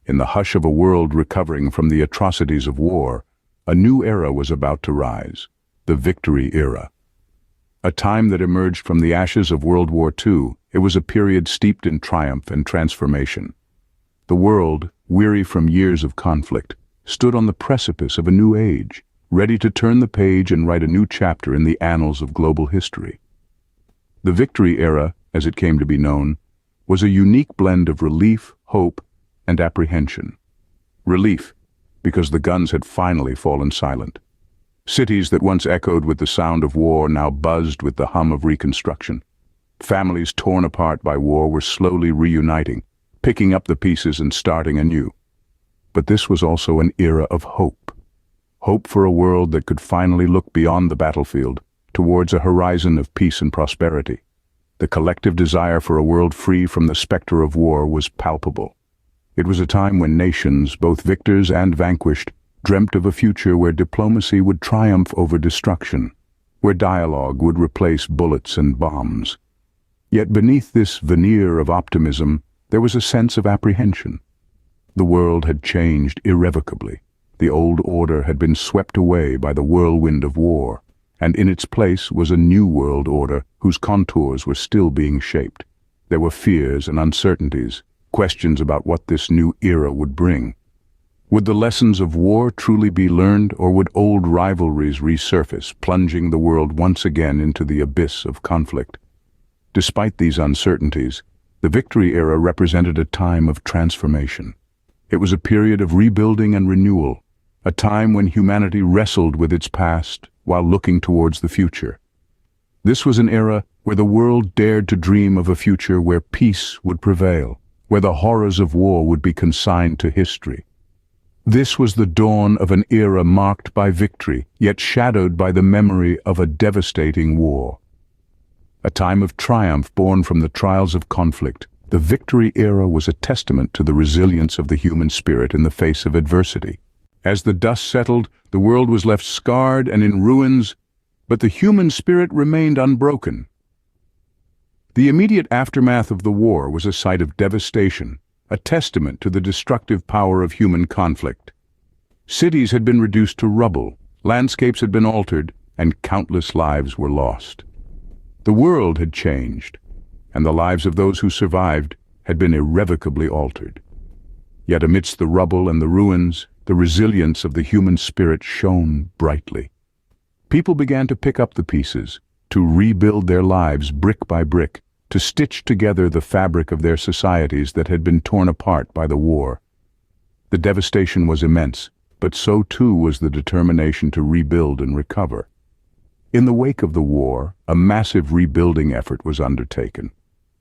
In the hush of a world recovering from the atrocities of war, a new era was about to rise, the Victory Era. A time that emerged from the ashes of World War II, it was a period steeped in triumph and transformation. The world, weary from years of conflict, stood on the precipice of a new age, ready to turn the page and write a new chapter in the annals of global history. The Victory Era, as it came to be known, was a unique blend of relief, hope, and apprehension. Relief, because the guns had finally fallen silent. Cities that once echoed with the sound of war now buzzed with the hum of reconstruction. Families torn apart by war were slowly reuniting, picking up the pieces and starting anew. But this was also an era of hope. Hope for a world that could finally look beyond the battlefield, towards a horizon of peace and prosperity. The collective desire for a world free from the specter of war was palpable. It was a time when nations, both victors and vanquished, dreamt of a future where diplomacy would triumph over destruction, where dialogue would replace bullets and bombs. Yet beneath this veneer of optimism, there was a sense of apprehension. The world had changed irrevocably. The old order had been swept away by the whirlwind of war, and in its place was a new world order whose contours were still being shaped. There were fears and uncertainties, questions about what this new era would bring. Would the lessons of war truly be learned, or would old rivalries resurface, plunging the world once again into the abyss of conflict? Despite these uncertainties, the Victory Era represented a time of transformation. It was a period of rebuilding and renewal, a time when humanity wrestled with its past while looking towards the future. This was an era where the world dared to dream of a future where peace would prevail, where the horrors of war would be consigned to history. This was the dawn of an era marked by victory, yet shadowed by the memory of a devastating war. A time of triumph born from the trials of conflict, the Victory Era was a testament to the resilience of the human spirit in the face of adversity. As the dust settled, the world was left scarred and in ruins, but the human spirit remained unbroken. The immediate aftermath of the war was a sight of devastation, a testament to the destructive power of human conflict. Cities had been reduced to rubble, landscapes had been altered, and countless lives were lost. The world had changed, and the lives of those who survived had been irrevocably altered. Yet amidst the rubble and the ruins, the resilience of the human spirit shone brightly. People began to pick up the pieces, to rebuild their lives brick by brick, to stitch together the fabric of their societies that had been torn apart by the war. The devastation was immense, but so too was the determination to rebuild and recover. In the wake of the war, a massive rebuilding effort was undertaken.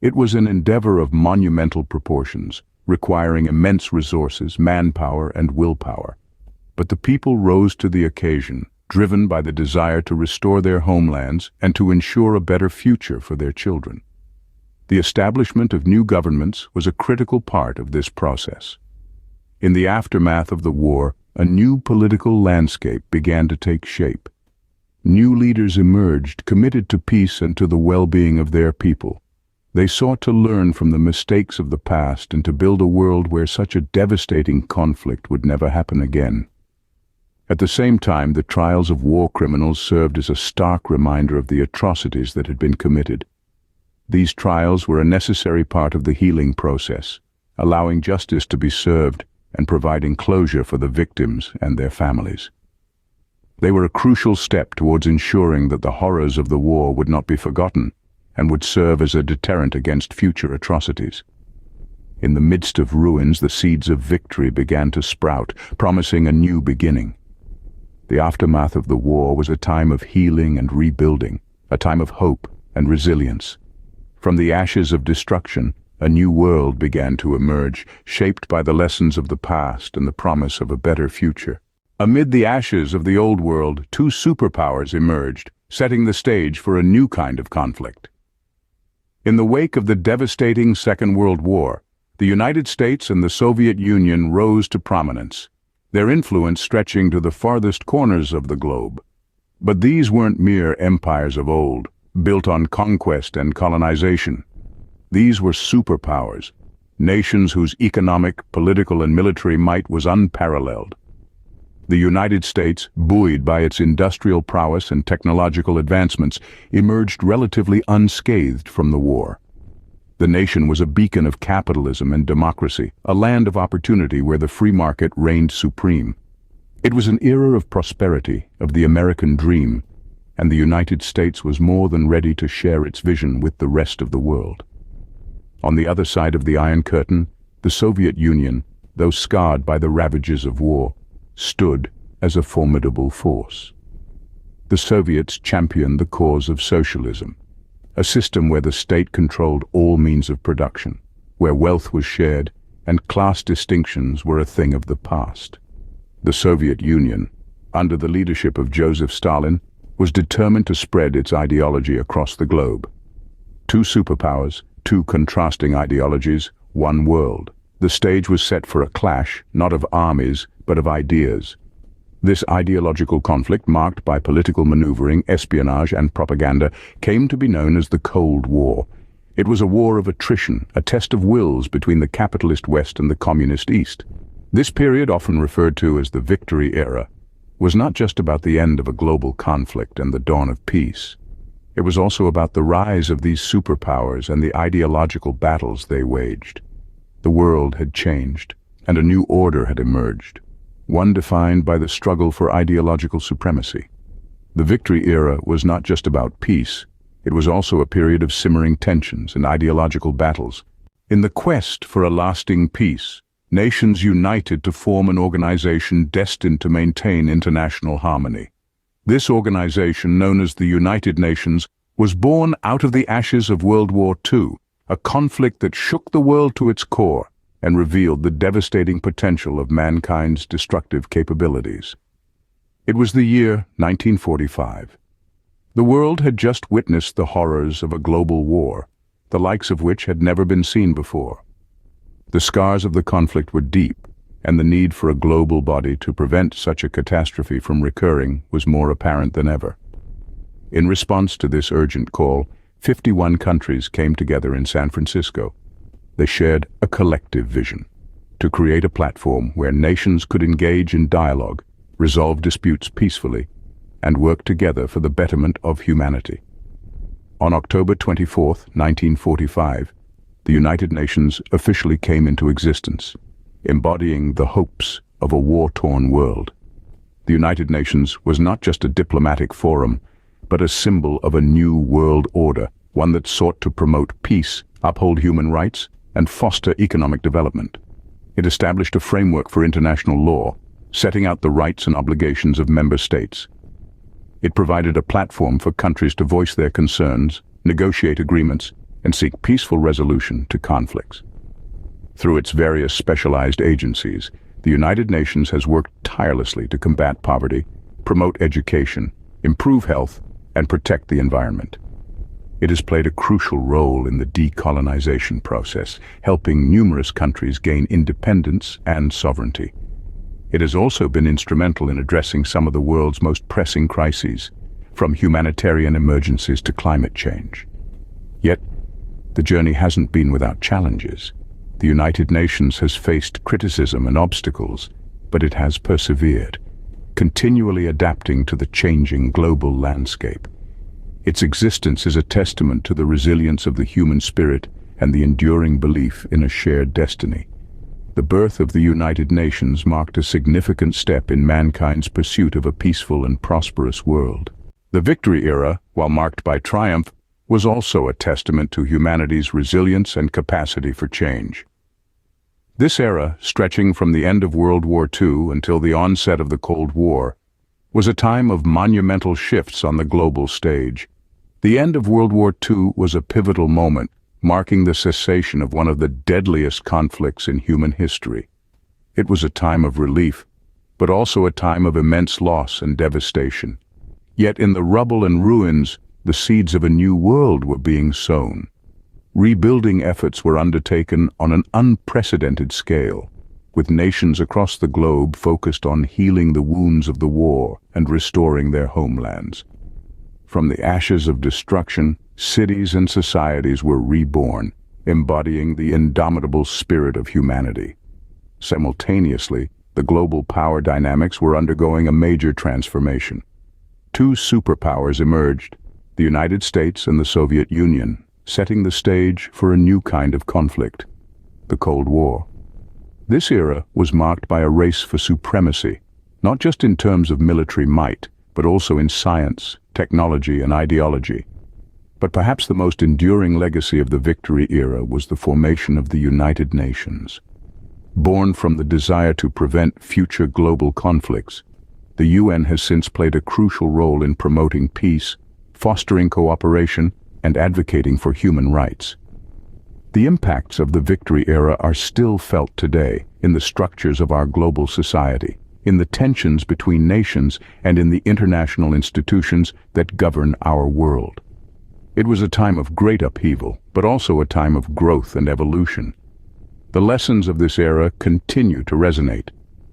It was an endeavor of monumental proportions, requiring immense resources, manpower, and willpower. But the people rose to the occasion, driven by the desire to restore their homelands and to ensure a better future for their children. The establishment of new governments was a critical part of this process. In the aftermath of the war, a new political landscape began to take shape. New leaders emerged, committed to peace and to the well-being of their people. They sought to learn from the mistakes of the past and to build a world where such a devastating conflict would never happen again. At the same time, the trials of war criminals served as a stark reminder of the atrocities that had been committed. These trials were a necessary part of the healing process, allowing justice to be served and providing closure for the victims and their families. They were a crucial step towards ensuring that the horrors of the war would not be forgotten and would serve as a deterrent against future atrocities. In the midst of ruins, the seeds of victory began to sprout, promising a new beginning. The aftermath of the war was a time of healing and rebuilding, a time of hope and resilience. From the ashes of destruction, a new world began to emerge, shaped by the lessons of the past and the promise of a better future. Amid the ashes of the old world, two superpowers emerged, setting the stage for a new kind of conflict. In the wake of the devastating Second World War, the United States and the Soviet Union rose to prominence, their influence stretching to the farthest corners of the globe. But these weren't mere empires of old, built on conquest and colonization. These were superpowers, nations whose economic, political, and military might was unparalleled. The United States, buoyed by its industrial prowess and technological advancements, emerged relatively unscathed from the war. The nation was a beacon of capitalism and democracy, a land of opportunity where the free market reigned supreme. It was an era of prosperity, of the American dream, and the United States was more than ready to share its vision with the rest of the world. On the other side of the Iron Curtain, the Soviet Union, though scarred by the ravages of war, stood as a formidable force. The Soviets championed the cause of socialism, a system where the state controlled all means of production, where wealth was shared and class distinctions were a thing of the past. The Soviet Union, under the leadership of Joseph Stalin, was determined to spread its ideology across the globe. Two superpowers, two contrasting ideologies, one world. The stage was set for a clash, not of armies, but of ideas. This ideological conflict, marked by political maneuvering, espionage, and propaganda, came to be known as the Cold War. It was a war of attrition, a test of wills between the capitalist West and the communist East. This period, often referred to as the Victory Era, was not just about the end of a global conflict and the dawn of peace. It was also about the rise of these superpowers and the ideological battles they waged. The world had changed, and a new order had emerged, one defined by the struggle for ideological supremacy. The Victory Era was not just about peace, it was also a period of simmering tensions and ideological battles. In the quest for a lasting peace, nations united to form an organization destined to maintain international harmony. This organization, known as the United Nations, was born out of the ashes of World War II, a conflict that shook the world to its core and revealed the devastating potential of mankind's destructive capabilities. It was the year 1945. The world had just witnessed the horrors of a global war, the likes of which had never been seen before. The scars of the conflict were deep, and the need for a global body to prevent such a catastrophe from recurring was more apparent than ever. In response to this urgent call, 51 countries came together in San Francisco. They shared a collective vision to create a platform where nations could engage in dialogue, resolve disputes peacefully, and work together for the betterment of humanity. On October 24, 1945, the United Nations officially came into existence, embodying the hopes of a war-torn world. The United Nations was not just a diplomatic forum, but a symbol of a new world order, one that sought to promote peace, uphold human rights, and foster economic development. It established a framework for international law, setting out the rights and obligations of member states. It provided a platform for countries to voice their concerns, negotiate agreements, and seek peaceful resolution to conflicts. Through its various specialized agencies, the United Nations has worked tirelessly to combat poverty, promote education, improve health, and protect the environment. It has played a crucial role in the decolonization process, helping numerous countries gain independence and sovereignty. It has also been instrumental in addressing some of the world's most pressing crises, from humanitarian emergencies to climate change. Yet, the journey hasn't been without challenges. The United Nations has faced criticism and obstacles, but it has persevered, continually adapting to the changing global landscape. Its existence is a testament to the resilience of the human spirit and the enduring belief in a shared destiny. The birth of the United Nations marked a significant step in mankind's pursuit of a peaceful and prosperous world. The Victory Era, while marked by triumph, was also a testament to humanity's resilience and capacity for change. This era, stretching from the end of World War II until the onset of the Cold War, was a time of monumental shifts on the global stage. The end of World War II was a pivotal moment, marking the cessation of one of the deadliest conflicts in human history. It was a time of relief, but also a time of immense loss and devastation. Yet in the rubble and ruins, the seeds of a new world were being sown. Rebuilding efforts were undertaken on an unprecedented scale, with nations across the globe focused on healing the wounds of the war and restoring their homelands. From the ashes of destruction, cities and societies were reborn, embodying the indomitable spirit of humanity. Simultaneously, the global power dynamics were undergoing a major transformation. Two superpowers emerged, the United States and the Soviet Union, setting the stage for a new kind of conflict, the Cold War. This era was marked by a race for supremacy, not just in terms of military might, but also in science, technology, and ideology. But perhaps the most enduring legacy of the victory era was the formation of the United Nations. Born from the desire to prevent future global conflicts, the UN has since played a crucial role in promoting peace, fostering cooperation, and advocating for human rights. The impacts of the victory era are still felt today in the structures of our global society, in the tensions between nations, and in the international institutions that govern our world. It was a time of great upheaval, but also a time of growth and evolution. The lessons of this era continue to resonate,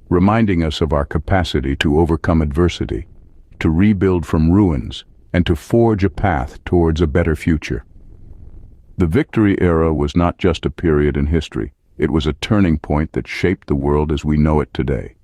reminding us of our capacity to overcome adversity, to rebuild from ruins, and to forge a path towards a better future. The victory era was not just a period in history, it was a turning point that shaped the world as we know it today.